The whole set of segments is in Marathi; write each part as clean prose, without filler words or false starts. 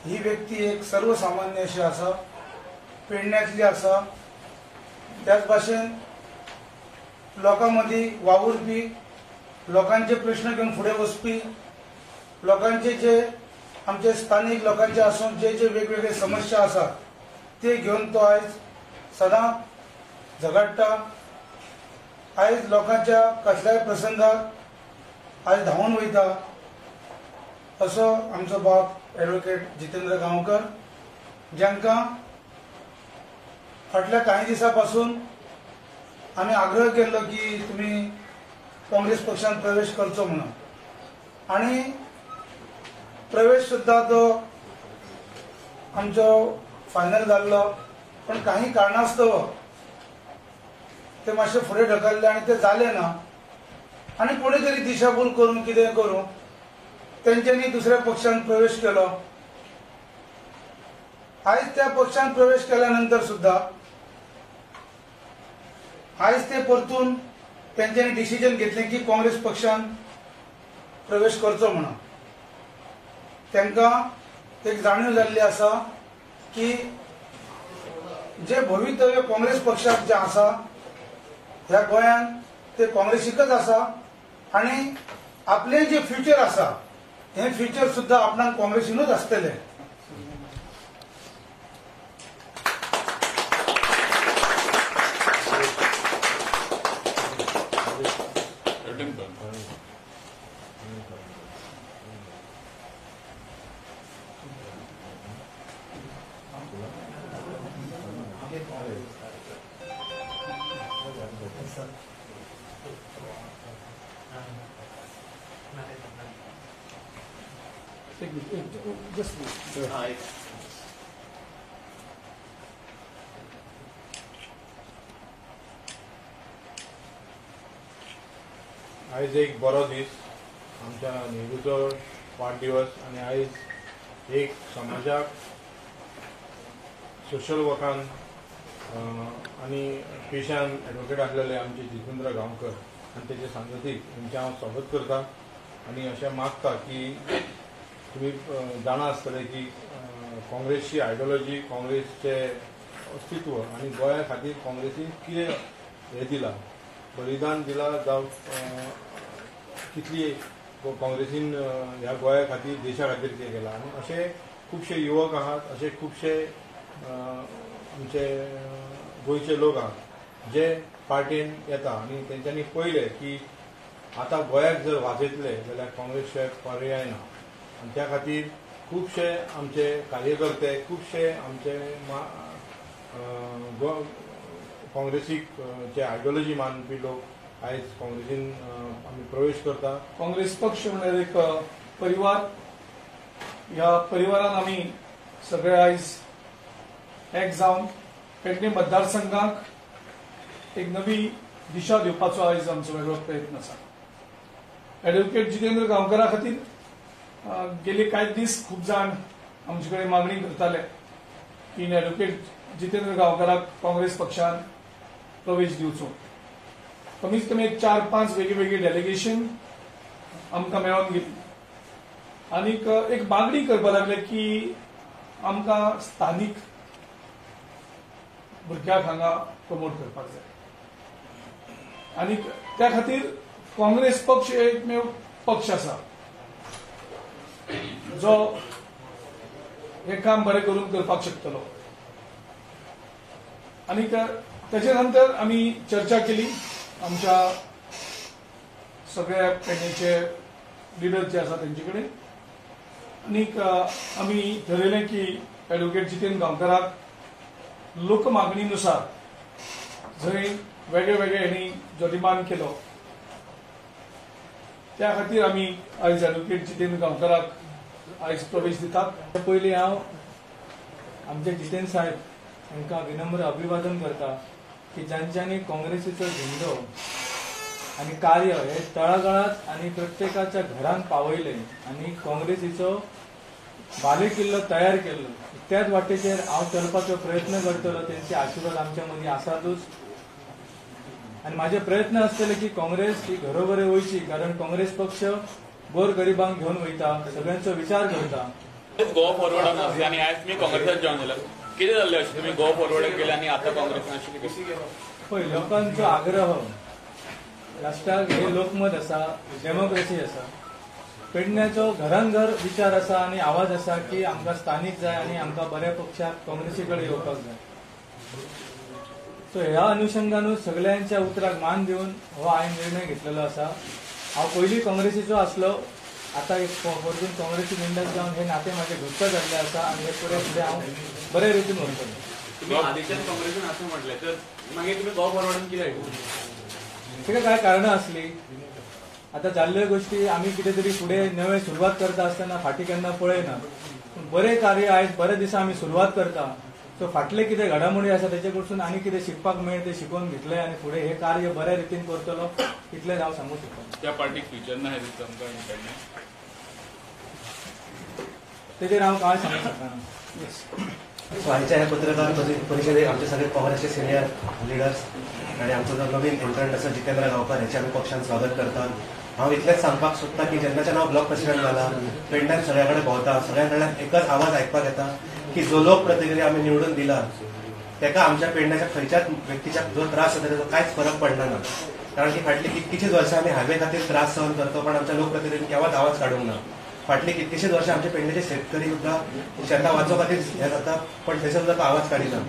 ही व्यक्ती एक सर्वसामान्य अशी आसा, पेडण्यातली आसा, त्याच भाशेन लोकांमदी वावुरपी, लोकांचे प्रश्न घेवन फुडें वचपी, लोकांचे जे आमचे स्थानिक लोकांचे आसून जे जे वेगवेगळे समस्या आसात ते घेवन तो आयज सदांच झगडटा। आयज लोकांच्या कसल्याय प्रसंगाक आयज धांवून वयता असो आमचो बाप ॲडव्होकेट जितेंद्र गांवकर, जांकां फाटल्या काही दिसां पासून आमी आग्रह केल्लो की तुमी काँग्रेस पक्षांत प्रवेश करचो म्हणून, आनी प्रवेश सुद्धा तो आमचो फायनल जाल्लो, पण काही कारणास्तव ते मातशे फुडें ढकलले आनी ते जालें ना। आनी कोणी तरी दिशाभूल करून कितें करून तेंच्यांनी दुसऱ्या पक्षांत प्रवेश केलो। आयज त्या पक्षांत प्रवेश केल्या नंतर सुद्धा आयज ते परतून तेंच्यांनी डिसिजन घेतलें की काँग्रेस पक्षांत प्रवेश करचो म्हणून। तांकां एक जाणीव जाल्ली आसा की जे भवितव्य काँग्रेस पक्षाक जे आसा ह्या गोंयांत ते काँग्रेसीकच आसा, आनी आपले जे फ्युचर आसा हे फ्युचर सुद्धा आपणाक काँग्रेसीनूच आसतले। आयज एक बरो दीस, आमच्या नेहरूचो वाडदिवस, आनी आयज एक समाजाक सोशल वर्कान आनी पेशान ॲडव्होकेट आसलेले आमचे जितेंद्र गांवकर आनी तेजे सांगतीक हेंचे हांव स्वागत करता। आनी अशें मागता की तुमी जाणा आसतले की काँग्रेसची आयडियोलॉजी, काँग्रेसचे अस्तित्व आनी गोंया खातीर काँग्रेसीन कितें हें दिलां, बलिदान दिलां, जावं कितली काँग्रेसीन ह्या गोंया खातीर, देशा खातीर कितें केलां। आनी अशे खुबशे युवक आहात, अशे खुबशे आमचे गोंयचे लोक आहात जे पार्टीन येता आनी तेंच्यांनी पळयलें की आतां गोंयाक जर वाजयतले जाल्यार काँग्रेस शिवाय पर्याय ना। आनी त्या खातीर खुबशे आमचे कार्यकर्ते, खुबशे आमचे काँग्रेसीक जे आयडियोलॉजी मानपी लोक आयज काँग्रेसीन आमी प्रवेश करता। काँग्रेस पक्ष म्हणजे एक परिवार, ह्या परिवारान आमी सगळे आयज एक जावन पेडणे मतदारसंघाक एक नवी दिशा दिवपाचो आयज आमचो वेगळो प्रयत्न आसा। ॲडव्होकेट जितेंद्र गांवकरा खातीर गेले कांय दीस खूब जाण आमचे कडेन मागणी करताले की ॲडव्होकेट जितेंद्र गांवकराक काँग्रेस पक्षान प्रवेश दिवचो। कमीत कमी एक 4-5 वेगळीवेगळी डेलिगेशन आमकां मेळोन गेली आनीक एक मागणी करपाक लागले की आमकां स्थानीक भुरग्यांक हांगा प्रमोट करपाक जाय। आनीक त्या खातीर काँग्रेस पक्ष एकमेव पक्ष आसा जो हे काम बरें करून करपाक शकतलो। आनीक तेजे नंतर आमी चर्चा केली आमच्या सगळ्या पेडणेचे लिडर जे आसा तेंचे कडेन, आनीक आमी ठरयलें की ॲडव्होकेट जितेंद्र गांवकराक लोक मागणीनुसार जंय वेगळे वेगळे हेणी जो डिमांड केलो त्या खातीर आमी आयज ॲडव्होकेट जितेंद्र गांवकराक आयज प्रवेश दितात। पयलीं हांव आमचे जितेंद्र साहेब हांकां विनम्र अभिवादन करता की जांच्यांनी काँग्रेसीचो झेंडो आनी कार्य हे तळागाळात आनी प्रत्येकाच्या घरांत पावयलें आनी काँग्रेसीचो बालेकिल्लो तयार केल्लो। त्याच वाटेचेर हांव चलपाचो प्रयत्न करतलो, तेंचे आशिर्वाद आमच्या मदीं आसातूच। आनी म्हाजे प्रयत्न आसतले की काँग्रेस ही घरोघरी वयची, कारण काँग्रेस पक्ष गोरगरिबांक घेवन वयता, सगळ्यांचो विचार करता गोवा फॉरवर्डान आसली आनी आयज तुमी काँग्रेसात जॉइन जाला कितें जाल्लें अशें तुमी गोवा फॉरवर्ड केलें आनी आतां काँग्रेसान अशें कितें पळय लोकांचो आग्रह राष्ट्राक हे लोकमत आसा डेमोक्रेसी आसा पेडण्याचो घरान घर विचार आसा आनी आवाज आसा की आमकां स्थानीक जाय आनी आमकां बऱ्या पक्षाक काँग्रेसी कडेन येवपाक जाय. सो ह्या अनुशंगानूच सगळ्यांच्या उतराक मान दिवन हो हांवें निर्णय घेतलेलो आसा. हांव पयलीं काँग्रेसीचो आसलो, आतां एक परतून काँग्रेसी मेंबर जावन हे नाते म्हाजे घट्ट जाल्ले आसा आनी हे फुडें हांव बरे रितीन व्हरतलो. तुमी आदींच्यान काँग्रेसीन आसा म्हटलें तर मागीर तुमी गोवा फॉरवर्डान कित्याक आयले? तिका काय कारणां असली. आता जाल्ल्यो गोष्टी आमी कितें तरी फुडें नवे सुरवात करता आसतना फाटीं केन्ना पळयना. पूण बरें कार्य आयज बरे दिसा आमी सुरवात करता. सो फाटले कितें घडामोडी आसा तेचे कडसून आनी कितें शिकपाक मेळटा तें शिकून घेतलें आनी फुडें हे कार्य बऱ्या रितीन करतलो इतलेंच हांव सांगूंक सोदतां. त्या पार्टीक फ्युचर ना हे दिसता आमकां तेजेर हांव कांय सांगूंक शकना. सो आयच्या ह्या पत्रकार परिशदेक आमचे सगळे काँग्रेसचे सिनियर लिडर्स आणि आमचो जो नवीन एंट्रंट आसा जितेंद्र गांवकर हेचे आमी पक्षान स्वागत करतात. हांव इतलेंच सांगपाक सोदता की जेन्नाच्यान हांव ब्लॉक प्रेसिडेंट जाला पेडण्यान सगळ्या कडेन भोंवता, सगळ्या कडल्यान एकच आवाज आयकपाक येता की जो लोक प्रतिक्रिया आमी निवडून दिला तेका आमच्या पेडण्याच्या खंयच्याच व्यक्तीच्या जो त्रास जाता तेजो कांयच फरक पडना ना. कारण की फाटली कितकीशीच वर्सां आमी हायवे खातीर त्रास सहन करतो पण आमच्या लोक प्रतिक्रियेन केव्हाच आवाज काडूंक ना. फाटली कितकीशीच वर्सां आमचे पेडण्याचे शेतकरी सुद्धा शेतां वाचोवपा खातीर हे जाता पण थंयसर सुद्धा आवाज काडिना.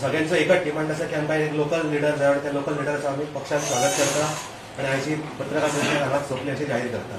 सगळ्यांचो एकच डिमांड आसा की आमकां एक लोकल लिडर जाय. त्या लोकल लिडराचो आमी पक्षान स्वागत करता आणि आयची पत्रकार परिशद हांगाच सोंपली अशी जाहीर करता.